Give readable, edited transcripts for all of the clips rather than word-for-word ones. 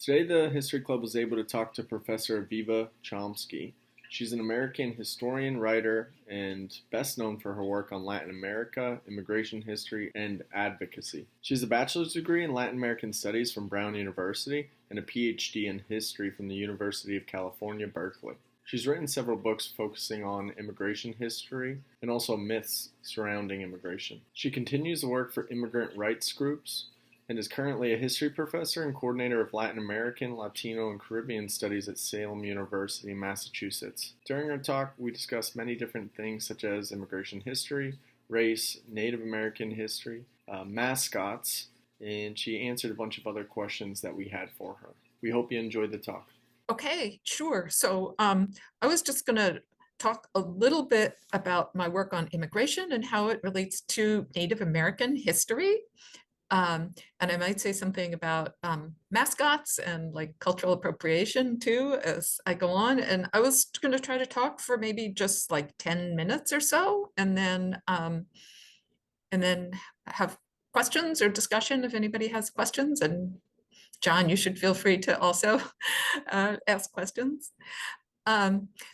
Today, the History Club was able to talk to Professor Aviva Chomsky. She's an American historian, writer, and best known for her work on Latin America, immigration history, and advocacy. She has a bachelor's degree in Latin American Studies from Brown University and a Ph.D. in history from the University of California, Berkeley. She's written several books focusing on immigration history and also myths surrounding immigration. She continues to work for immigrant rights groups and is currently a history professor and coordinator of Latin American, Latino, and Caribbean studies at Salem University, Massachusetts. During our talk, we discussed many different things such as immigration history, race, Native American history, mascots, and she answered a bunch of other questions that we had for her. We hope you enjoyed the talk. Okay, sure. So I was just going to talk a little bit about my work on immigration and how it relates to Native American history. And I might say something about mascots and like cultural appropriation too as I go on. And I was going to try to talk for maybe just like 10 minutes or so, and then have questions or discussion if anybody has questions. And John, you should feel free to also ask questions.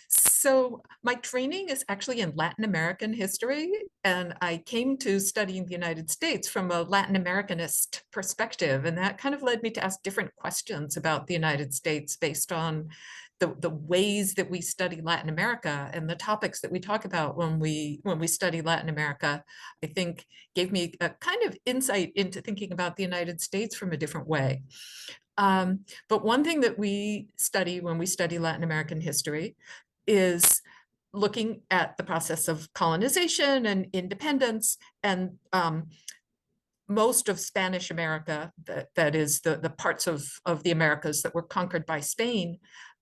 So my training is actually in Latin American history, and I came to studying the United States from a Latin Americanist perspective, and that kind of led me to ask different questions about the United States based on the ways that we study Latin America and the topics that we talk about when we study Latin America. I think gave me a kind of insight into thinking about the United States from a different way. But one thing that we study when we study Latin American history is looking at the process of colonization and independence, and most of Spanish America, that is the parts of the Americas that were conquered by Spain,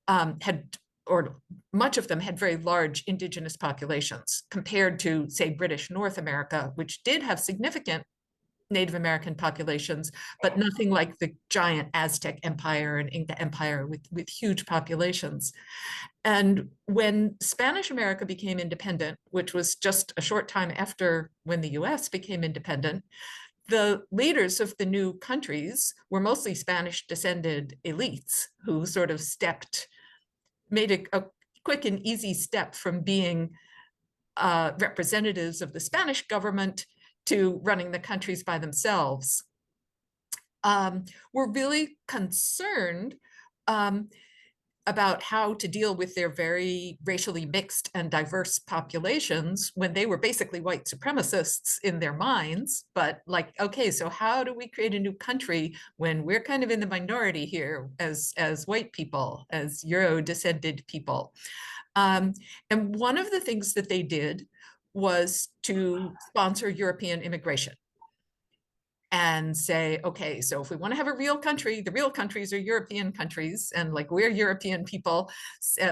had, or much of them had very large indigenous populations compared to, say, British North America, which did have significant Native American populations, but nothing like the giant Aztec Empire and Inca Empire with huge populations. And when Spanish America became independent, which was just a short time after when the US became independent, the leaders of the new countries were mostly Spanish descended elites who sort of made a quick and easy step from being representatives of the Spanish government to running the countries by themselves. We're really concerned about how to deal with their very racially mixed and diverse populations when they were basically white supremacists in their minds. But like, okay, so how do we create a new country when we're kind of in the minority here as white people, as Euro-descended people? And one of the things that they did was to sponsor European immigration and say, okay, so if we want to have a real country, the real countries are European countries, and like we're European people,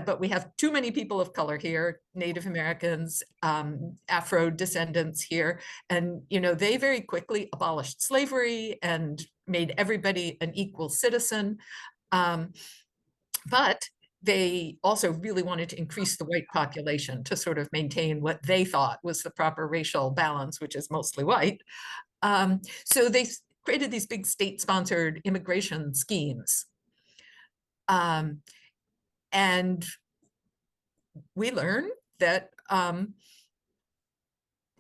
but we have too many people of color here, Native Americans, Afro descendants here, and they very quickly abolished slavery and made everybody an equal citizen, but they also really wanted to increase the white population to sort of maintain what they thought was the proper racial balance, which is mostly white. So they created these big state-sponsored immigration schemes. And we learned that that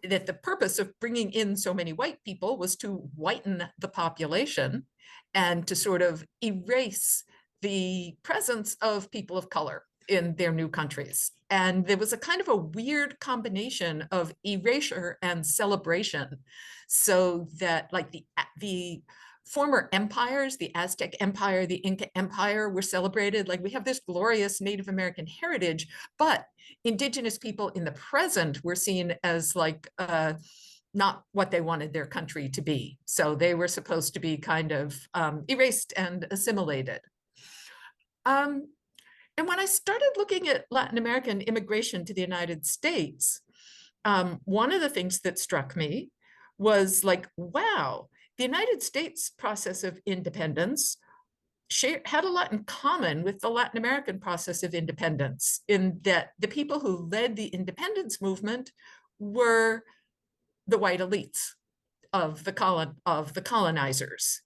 the purpose of bringing in so many white people was to whiten the population and to sort of erase the presence of people of color in their new countries. And there was a kind of a weird combination of erasure and celebration, so that like the former empires, the Aztec Empire, the Inca Empire, were celebrated. Like we have this glorious Native American heritage, but indigenous people in the present were seen as like not what they wanted their country to be. So they were supposed to be kind of erased and assimilated. And when I started looking at Latin American immigration to the United States, one of the things that struck me was like, wow, the United States process of independence had a lot in common with the Latin American process of independence, in that the people who led the independence movement were the white elites of the colonizers.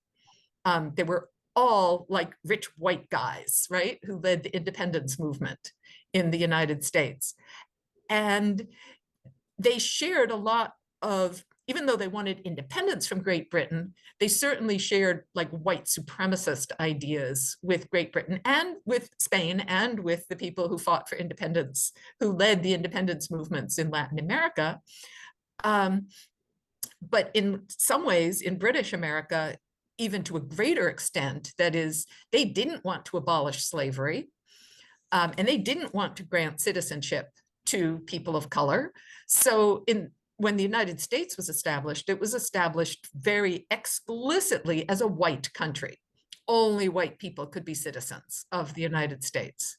They were all like rich white guys, right, who led the independence movement in the United States. And they shared a lot of, even though they wanted independence from Great Britain, they certainly shared like white supremacist ideas with Great Britain and with Spain and with the people who fought for independence, who led the independence movements in Latin America. But in some ways, in British America, even to a greater extent, that is, they didn't want to abolish slavery, and they didn't want to grant citizenship to people of color. So when the United States was established, it was established very explicitly as a white country. Only white people could be citizens of the United States.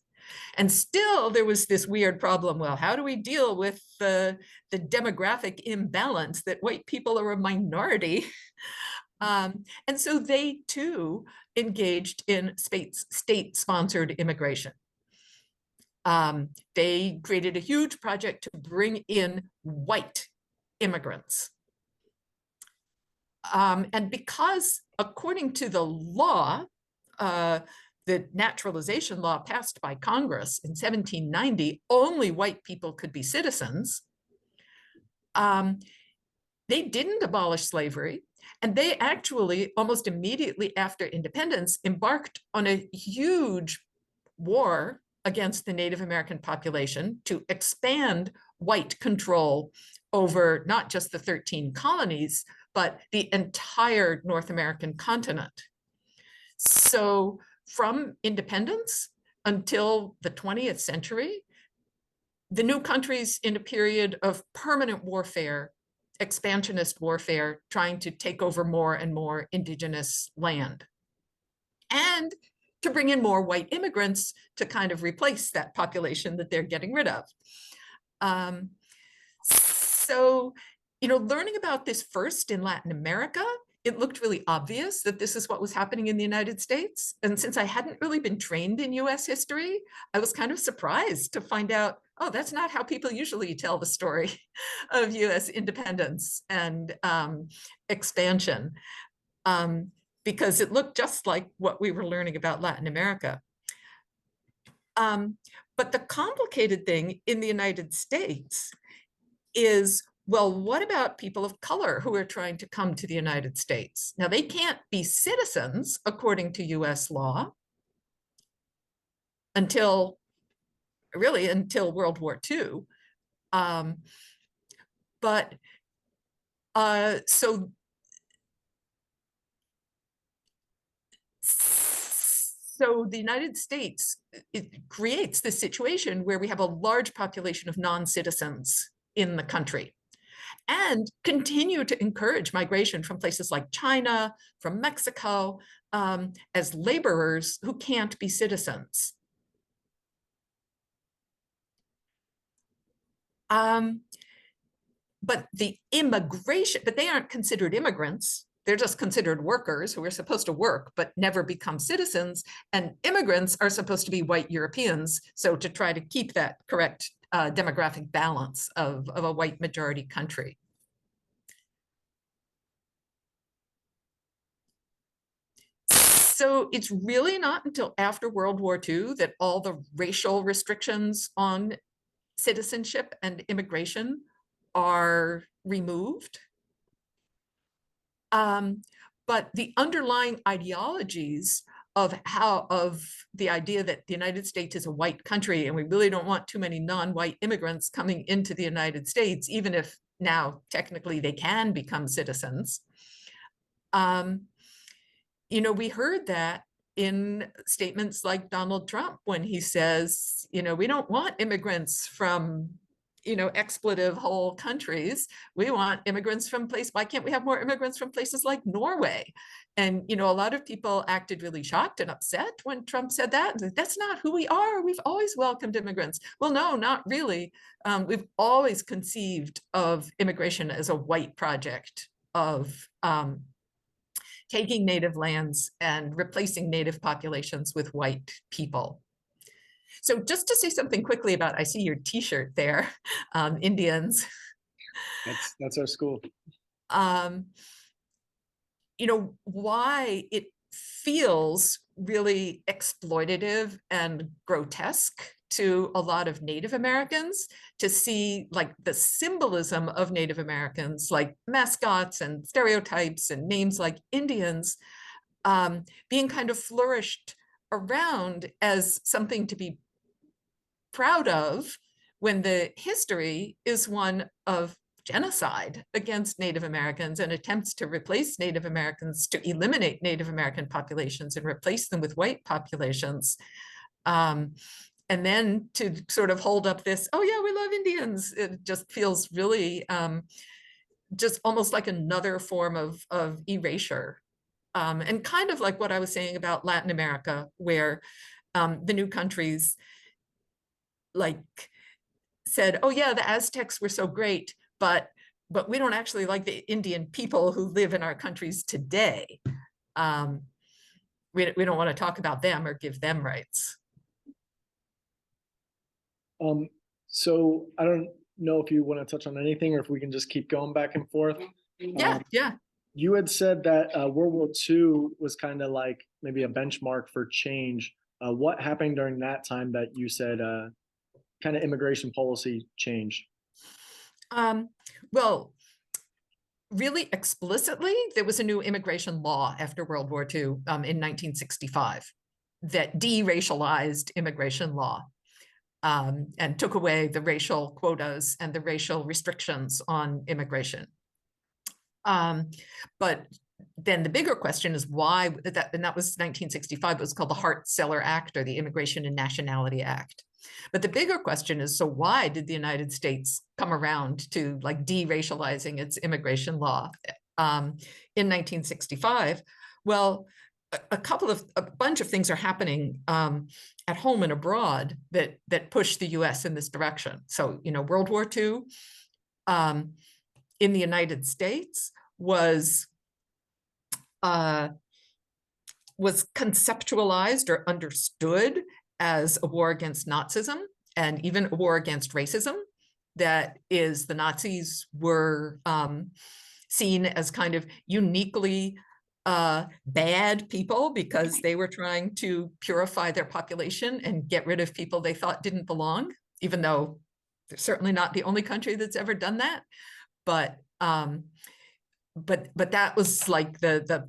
And still there was this weird problem. Well, how do we deal with the demographic imbalance that white people are a minority? And so they too engaged in state-sponsored immigration. They created a huge project to bring in white immigrants. And because according to the law, the naturalization law passed by Congress in 1790, only white people could be citizens. They didn't abolish slavery, and they actually, almost immediately after independence, embarked on a huge war against the Native American population to expand white control over not just the 13 colonies, but the entire North American continent. So from independence until the 20th century, the new country's in a period of permanent warfare, expansionist warfare, trying to take over more and more indigenous land, and to bring in more white immigrants to kind of replace that population that they're getting rid of. So, learning about this first in Latin America, it looked really obvious that this is what was happening in the United States. And since I hadn't really been trained in US history, I was kind of surprised to find out, oh, that's not how people usually tell the story of US independence and expansion, because it looked just like what we were learning about Latin America. But the complicated thing in the United States is, well, what about people of color who are trying to come to the United States? Now, they can't be citizens according to US law until World War II. So the United States, it creates this situation where we have a large population of non-citizens in the country, and continue to encourage migration from places like China, from Mexico, as laborers who can't be citizens. But they aren't considered immigrants. They're just considered workers who are supposed to work but never become citizens. And immigrants are supposed to be white Europeans. So to try to keep that correct demographic balance of a white majority country. So it's really not until after World War II that all the racial restrictions on citizenship and immigration are removed. But the underlying ideologies of the idea that the United States is a white country and we really don't want too many non-white immigrants coming into the United States, even if now technically they can become citizens. We heard that in statements like Donald Trump when he says, we don't want immigrants from expletive whole countries. We want immigrants from places. Why can't we have more immigrants from places like Norway? And, a lot of people acted really shocked and upset when Trump said that. That's not who we are. We've always welcomed immigrants. Well, no, not really. We've always conceived of immigration as a white project of taking native lands and replacing native populations with white people. So just to say something quickly about, I see your T-shirt there, Indians. That's our school. Why it feels really exploitative and grotesque to a lot of Native Americans, to see like the symbolism of Native Americans, like mascots and stereotypes and names like Indians, being kind of flourished around as something to be proud of, when the history is one of genocide against Native Americans and attempts to replace Native Americans, to eliminate Native American populations and replace them with white populations. And then to sort of hold up this, oh yeah, we love Indians, it just feels really just almost like another form of erasure. And kind of like what I was saying about Latin America, where the new countries like said, oh yeah, the Aztecs were so great, but we don't actually like the Indian people who live in our countries today. We don't want to talk about them or give them rights. So I don't know if you want to touch on anything or if we can just keep going back and forth. Yeah. You had said that World War II was kind of like maybe a benchmark for change. What happened during that time that you said kind of immigration policy changed? Well, really explicitly, there was a new immigration law after World War II in 1965 that deracialized immigration law. And took away the racial quotas and the racial restrictions on immigration. But then the bigger question is why, and that was 1965, it was called the Hart-Celler Act, or the Immigration and Nationality Act. But the bigger question is, so why did the United States come around to like deracializing its immigration law in 1965? Well, a bunch of things are happening at home and abroad that push the U.S. in this direction. So, World War II in the United States was conceptualized or understood as a war against Nazism and even a war against racism. That is, the Nazis were seen as kind of uniquely bad people because they were trying to purify their population and get rid of people they thought didn't belong, even though they're certainly not the only country that's ever done that. But that was like the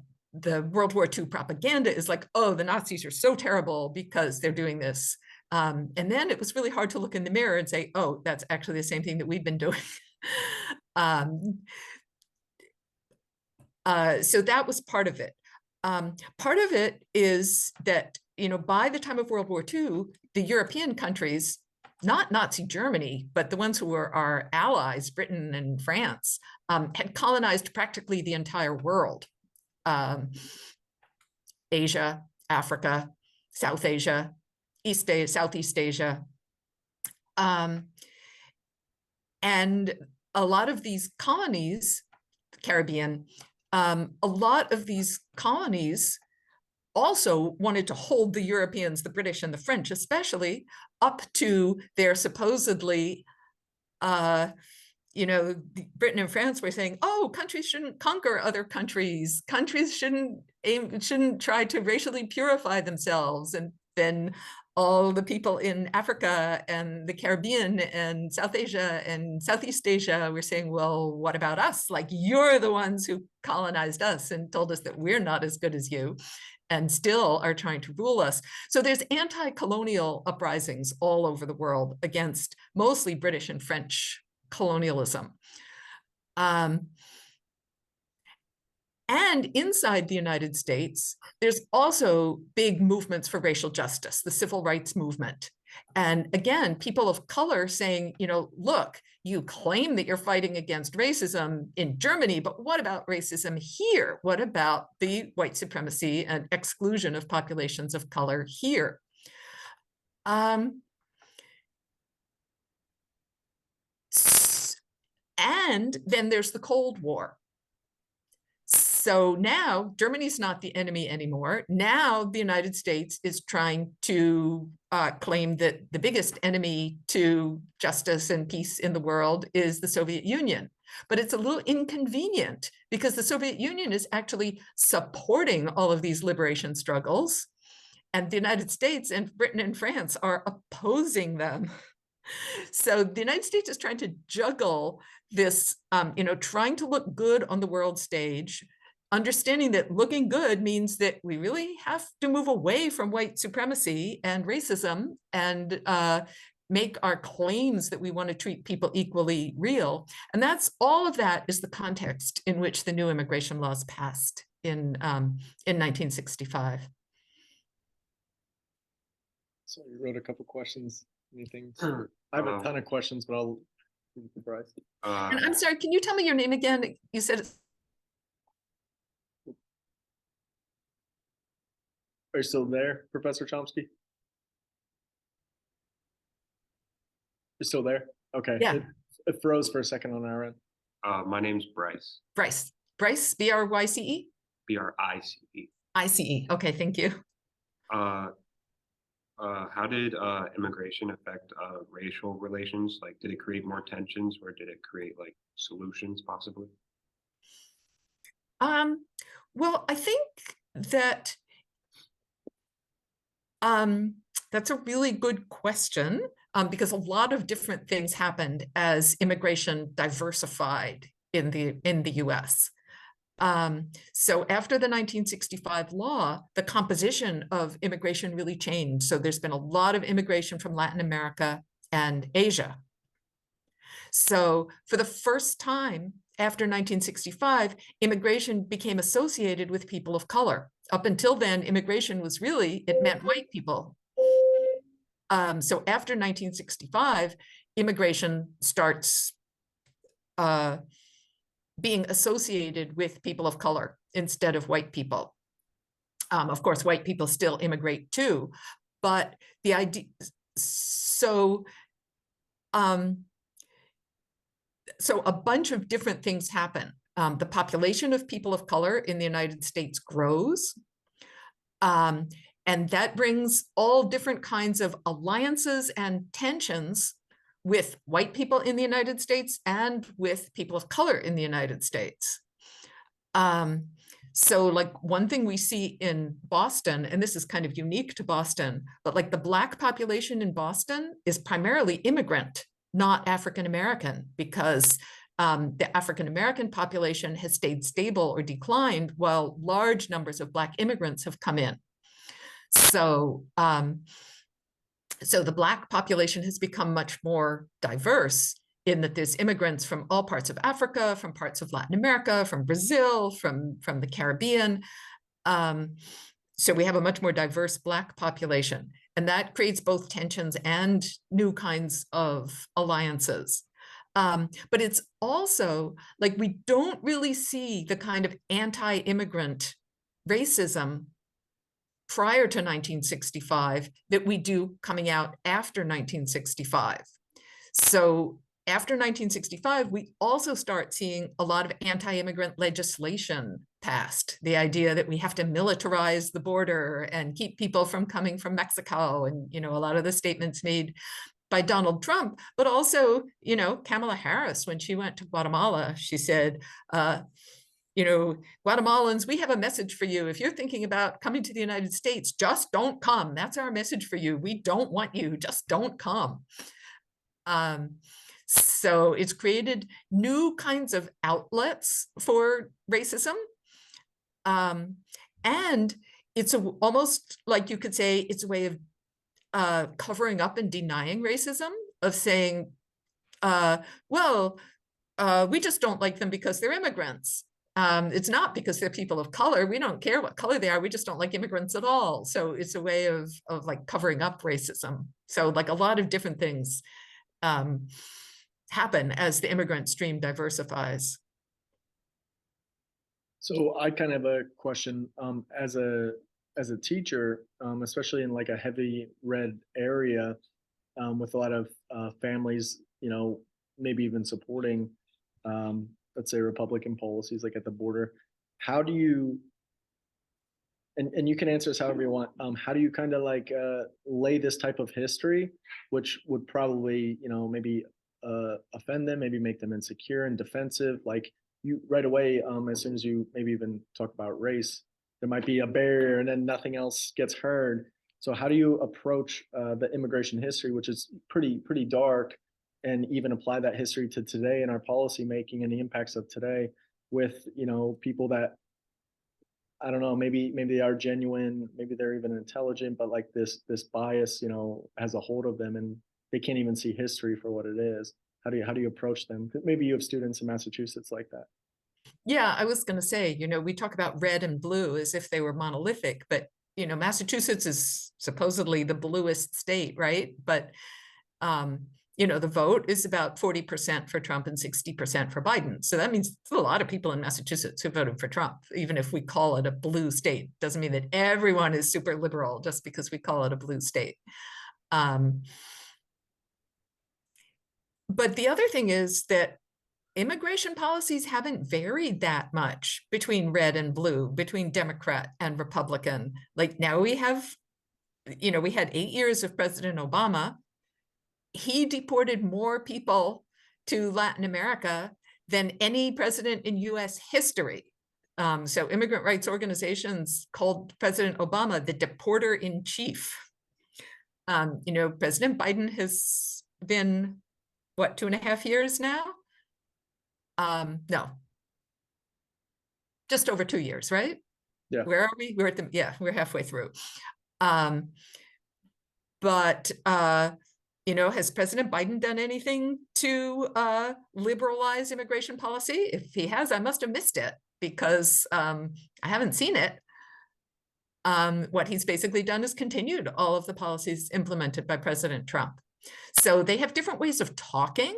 World War II propaganda is like, oh, the Nazis are so terrible because they're doing this. And then it was really hard to look in the mirror and say, oh, that's actually the same thing that we've been doing. So that was part of it. Part of it is that, by the time of World War II, the European countries, not Nazi Germany, but the ones who were our allies, Britain and France, had colonized practically the entire world. Asia, Africa, South Asia, Southeast Asia. And a lot of these colonies, Caribbean, a lot of these colonies also wanted to hold the Europeans, the British and the French especially, up to their supposedly, Britain and France were saying, oh, countries shouldn't conquer other countries. Countries shouldn't try to racially purify themselves. And then all the people in Africa and the Caribbean and South Asia and Southeast Asia were saying, well, what about us? Like, you're the ones who colonized us and told us that we're not as good as you and still are trying to rule us. So there's anti-colonial uprisings all over the world against mostly British and French colonialism. And inside the United States, there's also big movements for racial justice, the civil rights movement. And again, people of color saying, look, you claim that you're fighting against racism in Germany, but what about racism here? What about the white supremacy and exclusion of populations of color here? And then there's the Cold War. So now Germany's not the enemy anymore. Now the United States is trying to claim that the biggest enemy to justice and peace in the world is the Soviet Union. But it's a little inconvenient because the Soviet Union is actually supporting all of these liberation struggles, and the United States and Britain and France are opposing them. So the United States is trying to juggle this, trying to look good on the world stage, understanding that looking good means that we really have to move away from white supremacy and racism and make our claims that we want to treat people equally real. And that's all of that is the context in which the new immigration laws passed in 1965. So you wrote a couple questions. Anything? I have a ton of questions, but I'll leave it to Bryce. And I'm sorry, can you tell me your name again? You said it's... Are you still there, Professor Chomsky? You're still there? Okay. Yeah. It froze for a second on our end. My name's Bryce. Bryce, B-R-Y-C-E? B-R-I-C-E. I-C-E. Okay, thank you. How did immigration affect racial relations? Like, did it create more tensions, or did it create like solutions possibly? Well, I think that that's a really good question, because a lot of different things happened as immigration diversified in the US. So after the 1965 law, the composition of immigration really changed. So there's been a lot of immigration from Latin America and Asia. So for the first time after 1965, immigration became associated with people of color. Up until then, immigration was really, it meant white people. So after 1965, immigration starts being associated with people of color instead of white people. Of course, white people still immigrate too, but the idea, so a bunch of different things happen. The population of people of color in the United States grows, and that brings all different kinds of alliances and tensions with white people in the United States and with people of color in the United States. So like one thing we see in Boston, and this is kind of unique to Boston, but like the Black population in Boston is primarily immigrant, not African-American, because the African-American population has stayed stable or declined while large numbers of Black immigrants have come in. So, so the Black population has become much more diverse in that there's immigrants from all parts of Africa, from parts of Latin America, from Brazil, from the Caribbean. So we have a much more diverse Black population, and that creates both tensions and new kinds of alliances. But it's also like we don't really see the kind of anti-immigrant racism prior to 1965 that we do coming out after 1965. So after 1965, we also start seeing a lot of anti-immigrant legislation passed. The idea that we have to militarize the border and keep people from coming from Mexico, and a lot of the statements made by Donald Trump, but also, Kamala Harris, when she went to Guatemala, she said, Guatemalans, we have a message for you. If you're thinking about coming to the United States, just don't come. That's our message for you. We don't want you. Just don't come. So it's created new kinds of outlets for racism. And it's almost like you could say it's a way of covering up and denying racism, of saying, we just don't like them because they're immigrants. It's not because they're people of color. We don't care what color they are. We just don't like immigrants at all. So it's a way of like covering up racism. So like a lot of different things happen as the immigrant stream diversifies. So I kind of have a question, as a teacher, especially in like a heavy red area, with a lot of families, maybe even supporting, let's say, Republican policies like at the border. How do you, and you can answer this however you want, how do you kind of like lay this type of history, which would probably, maybe offend them, maybe make them insecure and defensive. Like you right away, as soon as you maybe even talk about race, there might be a barrier and then nothing else gets heard. So how do you approach the immigration history, which is pretty dark, and even apply that history to today in our policy making and the impacts of today with, people that, I don't know, maybe they are genuine, maybe they're even intelligent, but like this bias, has a hold of them and they can't even see history for what it is. How do you approach them? Maybe you have students in Massachusetts like that. Yeah, I was going to say, we talk about red and blue as if they were monolithic, but Massachusetts is supposedly the bluest state, right? But the vote is about 40% for Trump and 60% for Biden. So that means a lot of people in Massachusetts who voted for Trump, even if we call it a blue state. Doesn't mean that everyone is super liberal just because we call it a blue state. But the other thing is that immigration policies haven't varied that much between red and blue, between Democrat and Republican. Like now we have, we had 8 years of President Obama. He deported more people to Latin America than any president in US history. So immigrant rights organizations called President Obama the deporter in chief. President Biden has been, what, 2.5 years now? No, just over 2 years, right? Yeah. Where are we? We're halfway through. But has President Biden done anything to liberalize immigration policy? If he has, I must have missed it because I haven't seen it. What he's basically done is continued all of the policies implemented by President Trump. So they have different ways of talking.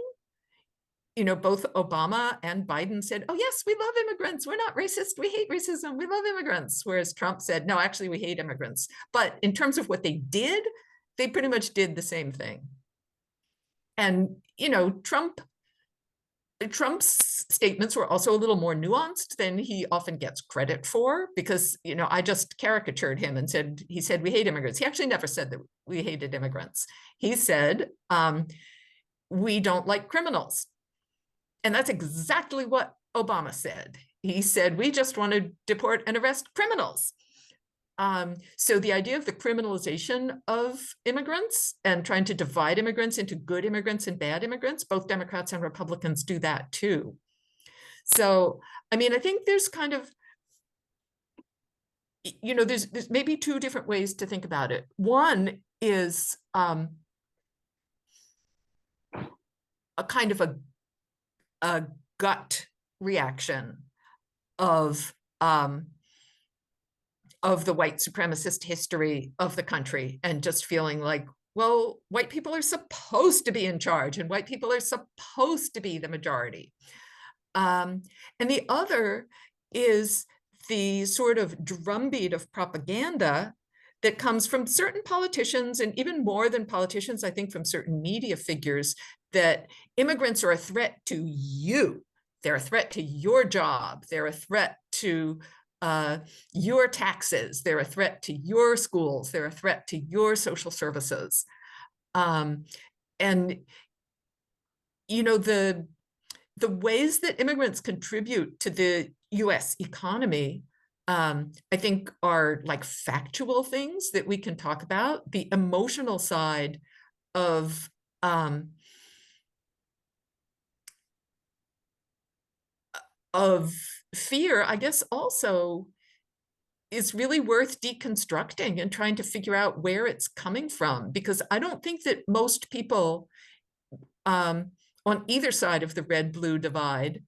Both Obama and Biden said, oh, yes, we love immigrants. We're not racist. We hate racism. We love immigrants. Whereas Trump said, no, actually, we hate immigrants. But in terms of what they did, they pretty much did the same thing. And, Trump's statements were also a little more nuanced than he often gets credit for, because, I just caricatured him and said, he said, we hate immigrants. He actually never said that we hated immigrants. He said, we don't like criminals. And that's exactly what Obama said. He said, we just want to deport and arrest criminals. So the idea of the criminalization of immigrants and trying to divide immigrants into good immigrants and bad immigrants, both Democrats and Republicans do that too. So, I think there's kind of, there's maybe two different ways to think about it. One is a kind of a gut reaction of the white supremacist history of the country, and just feeling like, well, white people are supposed to be in charge and white people are supposed to be the majority. And the other is the sort of drumbeat of propaganda that comes from certain politicians, and even more than politicians, I think from certain media figures, that immigrants are a threat to you. They're a threat to your job. They're a threat to your taxes. They're a threat to your schools. They're a threat to your social services. And, the ways that immigrants contribute to the US economy, I think are like factual things that we can talk about. The emotional side of fear, I guess, also is really worth deconstructing and trying to figure out where it's coming from, because I don't think that most people on either side of the red-blue divide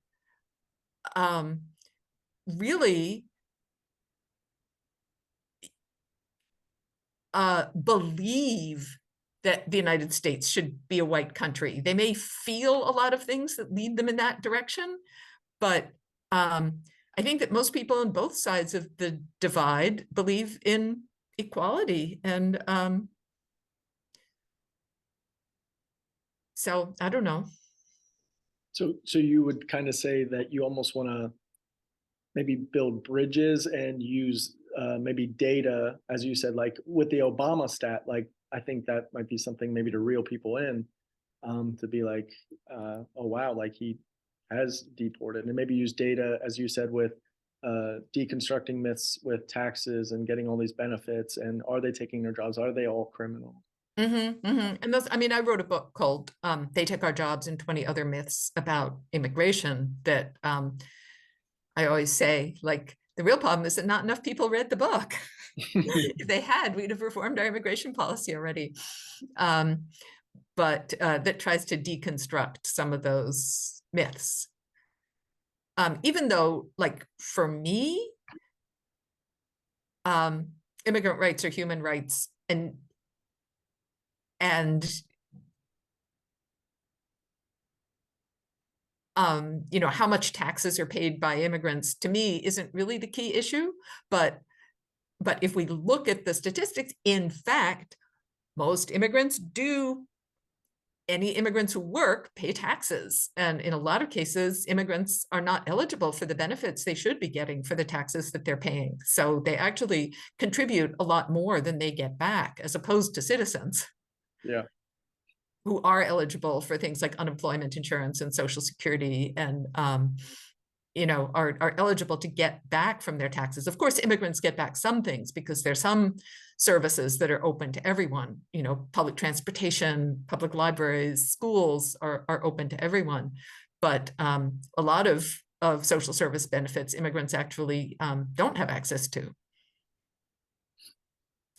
really believe that the United States should be a white country. They may feel a lot of things that lead them in that direction, but I think that most people on both sides of the divide believe in equality. And so I don't know. So you would kind of say that you almost want to maybe build bridges and use maybe data, as you said, like with the Obama stat, like I think that might be something maybe to reel people in. to be like, oh wow, like he has deported, and maybe use data, as you said, with deconstructing myths with taxes and getting all these benefits, and are they taking their jobs? Are they all criminals? And those, I mean, I wrote a book called They Take Our Jobs and 20 Other Myths about immigration that I always say, like, the real problem is that not enough people read the book. If they had, we'd have reformed our immigration policy already. But that tries to deconstruct some of those myths. Even though, like, for me, immigrant rights are human rights, and you know, how much taxes are paid by immigrants, to me, isn't really the key issue. But if we look at the statistics, in fact, most immigrants do, any immigrants who work pay taxes. And in a lot of cases, immigrants are not eligible for the benefits they should be getting for the taxes that they're paying. So they actually contribute a lot more than they get back, as opposed to citizens. Yeah. Who are eligible for things like unemployment insurance and Social Security, and you know, are eligible to get back from their taxes. Of course, immigrants get back some things because there's some services that are open to everyone. You know, public transportation, public libraries, schools are open to everyone. But a lot of social service benefits immigrants actually don't have access to.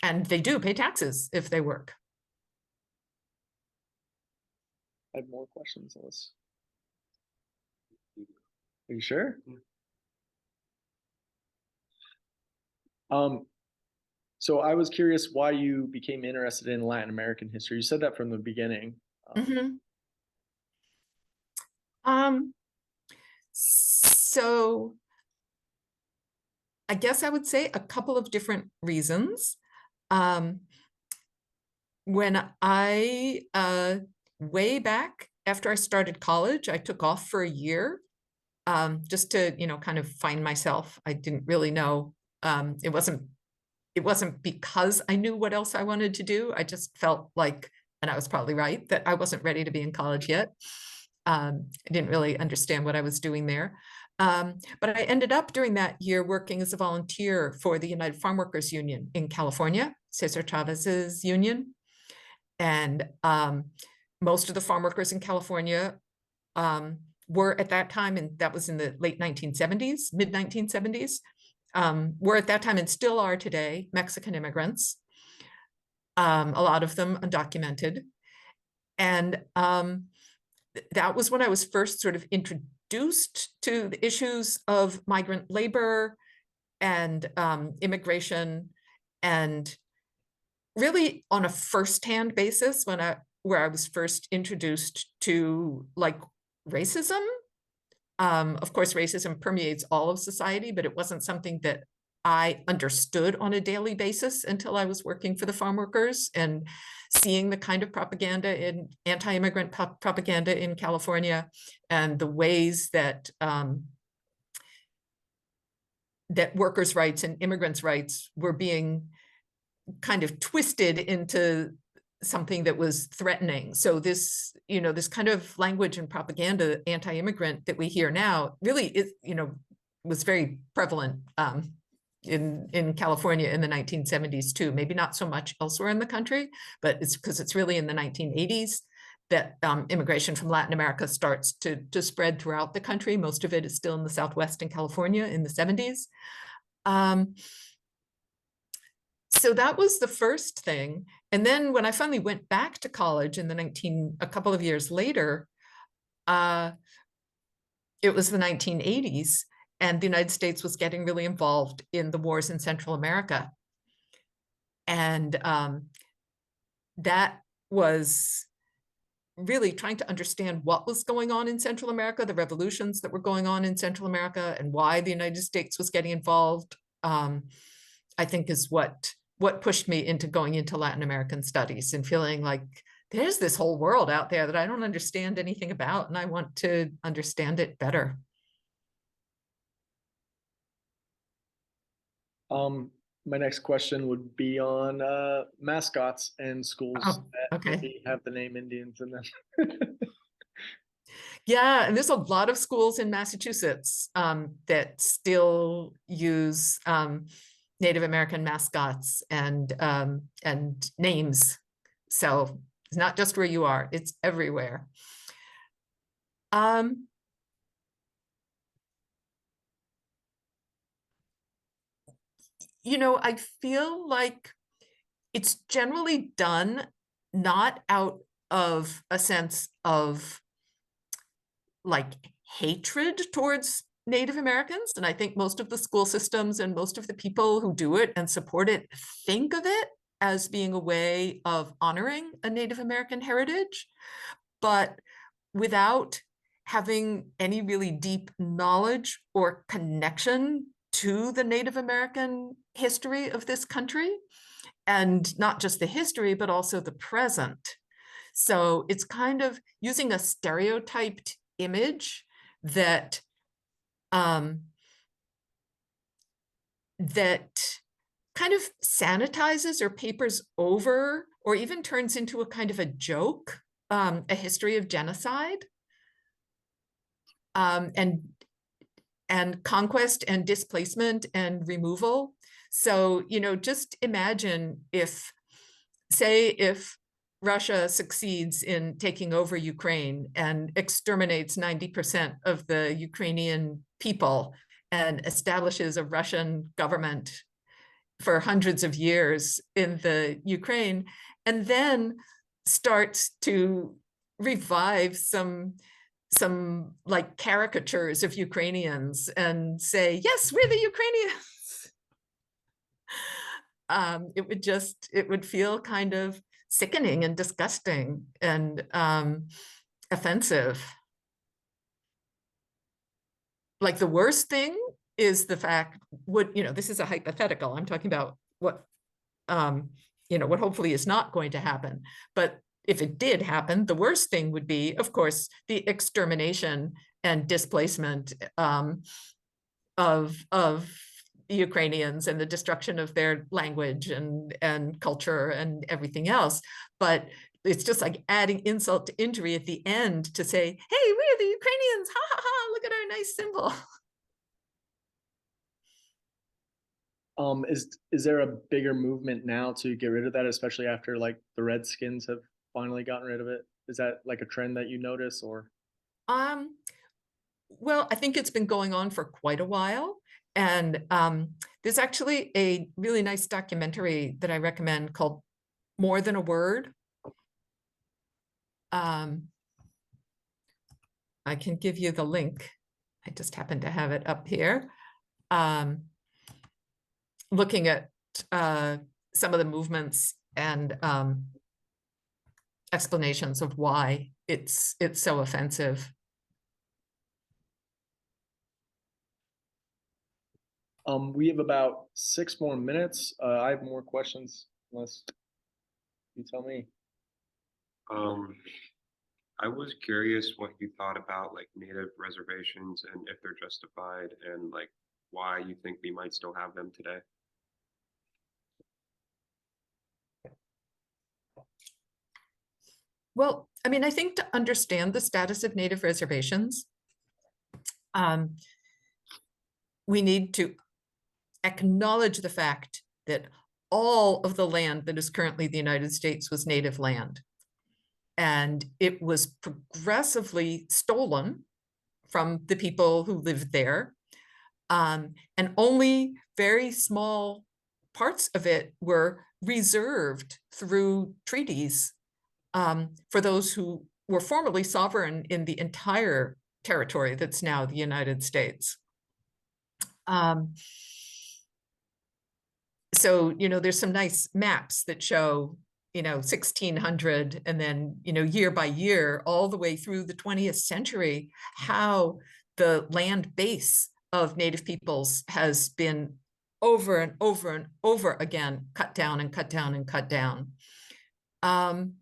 And they do pay taxes if they work. I have more questions on this. Are you sure? So I was curious why you became interested in Latin American history. You said that from the beginning. So I guess I would say a couple of different reasons. When I, way back after I started college, I took off for a year just to, you know, kind of find myself. I didn't really know. It wasn't because I knew what else I wanted to do. I just felt like, and I was probably right, that I wasn't ready to be in college yet. I didn't really understand what I was doing there. But I ended up during that year working as a volunteer for the United Farm Workers Union in California, Cesar Chavez's union. And most of the farm workers in California were at that time, and that was in the late 1970s, mid 1970s, were at that time and still are today Mexican immigrants, a lot of them undocumented. And that was when I was first sort of introduced to the issues of migrant labor and immigration, and really on a firsthand basis where I was first introduced to, like, racism. Of course, racism permeates all of society, but it wasn't something that I understood on a daily basis until I was working for the farm workers and seeing the kind of propaganda in anti-immigrant propaganda in California, and the ways that that workers' rights and immigrants' rights were being kind of twisted into something that was threatening. So this, you know, this kind of language and propaganda, anti-immigrant, that we hear now, really is, you know, was very prevalent in California in the 1970s too. Maybe not so much elsewhere in the country, but it's because it's really in the 1980s that immigration from Latin America starts to spread throughout the country. Most of it is still in the Southwest and California in the 70s. So that was the first thing. And then when I finally went back to college in a couple of years later, it was the 1980s, and the United States was getting really involved in the wars in Central America. And that was really trying to understand what was going on in Central America, the revolutions that were going on in Central America, and why the United States was getting involved, I think is what pushed me into going into Latin American studies and feeling like there's this whole world out there that I don't understand anything about, and I want to understand it better. My next question would be on mascots and schools Oh, that okay. maybe have the name Indians in them. Yeah, and there's a lot of schools in Massachusetts that still use Native American mascots and names. So it's not just where you are, it's everywhere. You know, I feel like it's generally done not out of a sense of like hatred towards Native Americans. And I think most of the school systems and most of the people who do it and support it think of it as being a way of honoring a Native American heritage, but without having any really deep knowledge or connection to the Native American history of this country. And not just the history, but also the present. So it's kind of using a stereotyped image that that kind of sanitizes or papers over or even turns into a kind of a joke, a history of genocide and conquest and displacement and removal. So, you know, just imagine if, say, if Russia succeeds in taking over Ukraine and exterminates 90% of the Ukrainian people and establishes a Russian government for hundreds of years in the Ukraine, and then starts to revive some like caricatures of Ukrainians and say, yes, we're the Ukrainians. It would feel kind of sickening and disgusting and offensive. Like the worst thing is the fact, this is a hypothetical. I'm talking about what, what hopefully is not going to happen. But if it did happen, the worst thing would be, of course, the extermination and displacement of Ukrainians and the destruction of their language and culture and everything else. But it's just like adding insult to injury at the end to say, hey, we're the Ukrainians, ha ha ha, look at our nice symbol. Is there a bigger movement now to get rid of that, especially after like the Redskins have finally gotten rid of it? Is that like a trend that you notice or? Well, I think it's been going on for quite a while. And there's actually a really nice documentary that I recommend called More Than a Word. I can give you the link. I just happen to have it up here. Looking at some of the movements and explanations of why it's so offensive. We have about 6 more minutes. I have more questions unless you tell me. I was curious what you thought about like native reservations and if they're justified and like why you think we might still have them today. Well, I mean, I think to understand the status of native reservations, we need to acknowledge the fact that all of the land that is currently the United States was native land. And it was progressively stolen from the people who lived there. And only very small parts of it were reserved through treaties for those who were formerly sovereign in the entire territory that's now the United States. So, there's some nice maps that show, 1600 and then, year by year, all the way through the 20th century, how the land base of Native peoples has been over and over and over again, cut down and cut down and cut down. And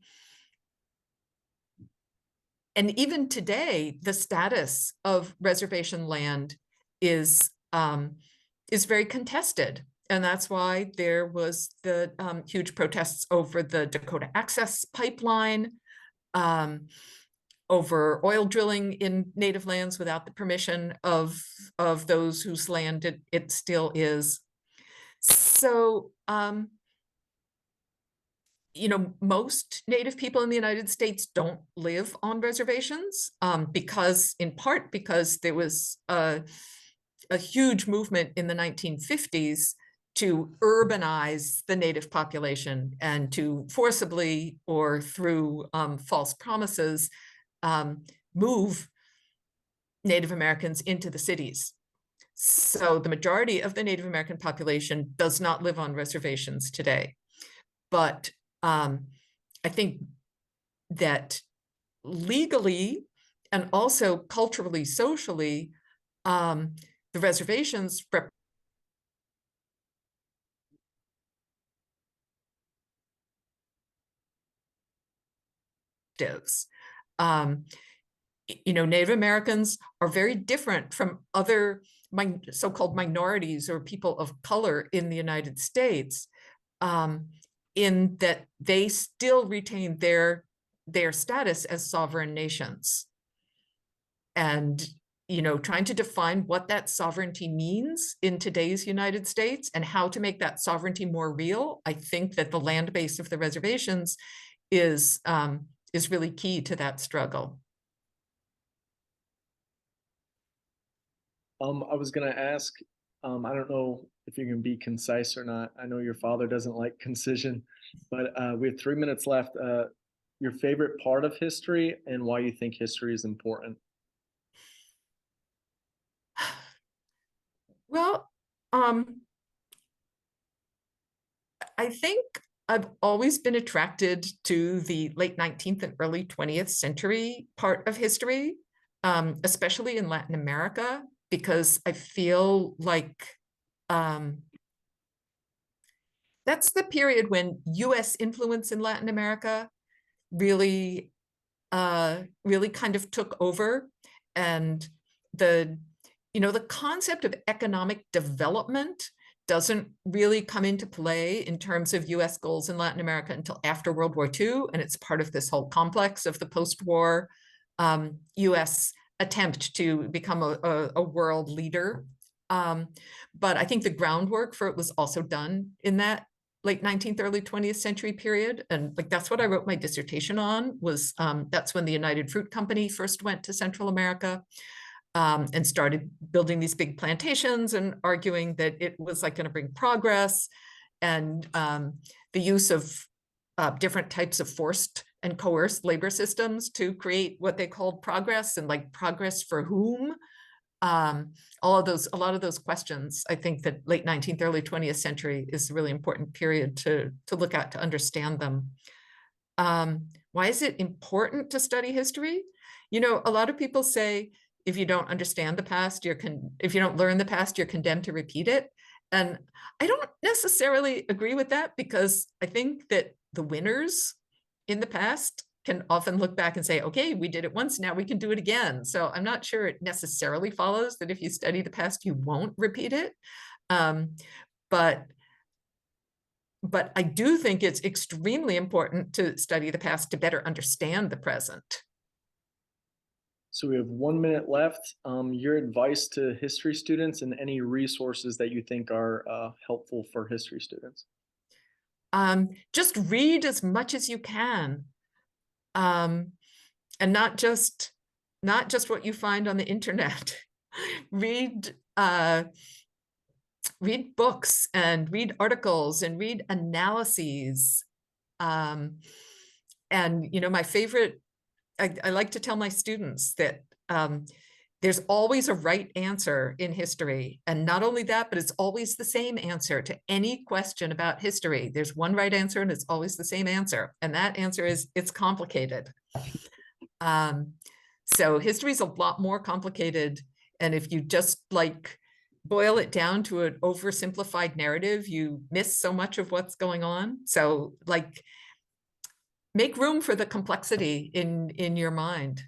even today, the status of reservation land is very contested. And that's why there was the huge protests over the Dakota Access Pipeline, over oil drilling in native lands without the permission of those whose land it still is. So, most Native people in the United States don't live on reservations, because, in part, because there was a huge movement in the 1950s to urbanize the Native population and to forcibly or through false promises move Native Americans into the cities. So the majority of the Native American population does not live on reservations today. But I think that legally and also culturally, socially, the reservations Native Americans are very different from other so-called minorities or people of color in the United States, in that they still retain their status as sovereign nations. And trying to define what that sovereignty means in today's United States and how to make that sovereignty more real, I think that the land base of the reservations is really key to that struggle. I was gonna ask, I don't know if you can be concise or not. I know your father doesn't like concision, but we have 3 minutes left. Your favorite part of history and why you think history is important. Well, I think I've always been attracted to the late 19th and early 20th century part of history, especially in Latin America, because I feel like that's the period when US influence in Latin America really kind of took over. And the concept of economic development doesn't really come into play in terms of US goals in Latin America until after World War II. And it's part of this whole complex of the post-war US attempt to become a world leader. But I think the groundwork for it was also done in that late 19th, early 20th century period. And that's what I wrote my dissertation on, was that's when the United Fruit Company first went to Central America and started building these big plantations and arguing that it was going to bring progress, and the use of different types of forced and coerced labor systems to create what they called progress, and progress for whom? A lot of those questions. I think that late 19th, early 20th century is a really important period to look at, to understand them. Why is it important to study history? A lot of people say, if you don't understand the past, if you don't learn the past, you're condemned to repeat it. And I don't necessarily agree with that, because I think that the winners in the past can often look back and say, okay, we did it once, now we can do it again. So I'm not sure it necessarily follows that if you study the past, you won't repeat it. But I do think it's extremely important to study the past to better understand the present. So we have 1 minute left. Your advice to history students and any resources that you think are helpful for history students. Just read as much as you can, and not just what you find on the internet. Read books and read articles and read analyses. And my favorite, I like to tell my students that there's always a right answer in history. And not only that, but it's always the same answer to any question about history. There's one right answer, and it's always the same answer. And that answer is, it's complicated. So history is a lot more complicated. And if you just boil it down to an oversimplified narrative, you miss so much of what's going on. So make room for the complexity in your mind.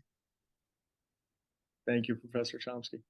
Thank you, Professor Chomsky.